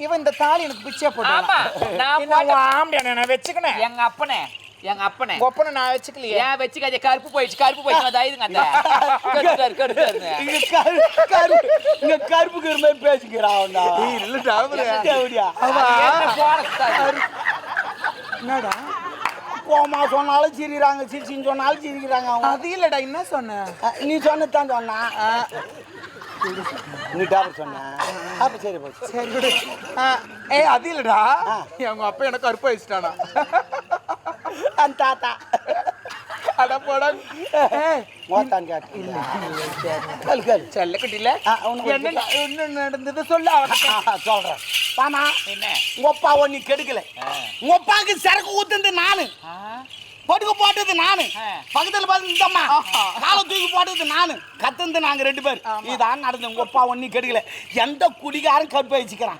இவன் இந்த தாலி எனக்கு பிச்சை ஆமா போட்டான். நான் நான் வச்சுக்கினேன். எங்க அப்பனே கொப்பனை நான் வச்சுக்கலையே. ஏன் வச்சுக்காதே கருப்பு போயிடுச்சு நான் தைதுங்க அந்த கெடுத்தாரு இங்க கருப்புக்கு மாதிரி பேசிக்கிறான்டா. இல்லடா என்னடா கோமா சொன்னாலும் சிரிக்கிறாங்க, சிரிச்சின்னு சொன்னாலும் சிரிக்கிறாங்க அவங்க. அது இல்லடா என்ன சொன்ன? நீ சொன்னதான் சொன்னா நீ டாக்டர் சொன்ன. அப்ப சரி போச்சு. சரி விடு. ஏய் அது இல்லடா, எங்க அப்பா எனக்கு கருப்பு வச்சுட்டானா. அந்த தாத்தா அட போடா. மோத்தான் கேட்டு கல் செல்ல குட்டில என்ன நடந்தது சொல்லு. சொல்றேன் பாமா. என்ன உங்க அப்பாவை நீ கெடுக்கல. உங்க அப்பாவுக்கு சரக்கு ஊத்துந்து நானு, படுக்க போட்டது நானு, பக்கத்துல பார்த்து இந்தம்மா காலை தூக்கி போட்டது நானு, கத்துந்து நாங்க 2 பேர். இதான் நடந்து. உங்க அப்பா ஒன்னி கெடுக்கல. எந்த குடிகாரன் கருப்பை வச்சுக்கிறான்.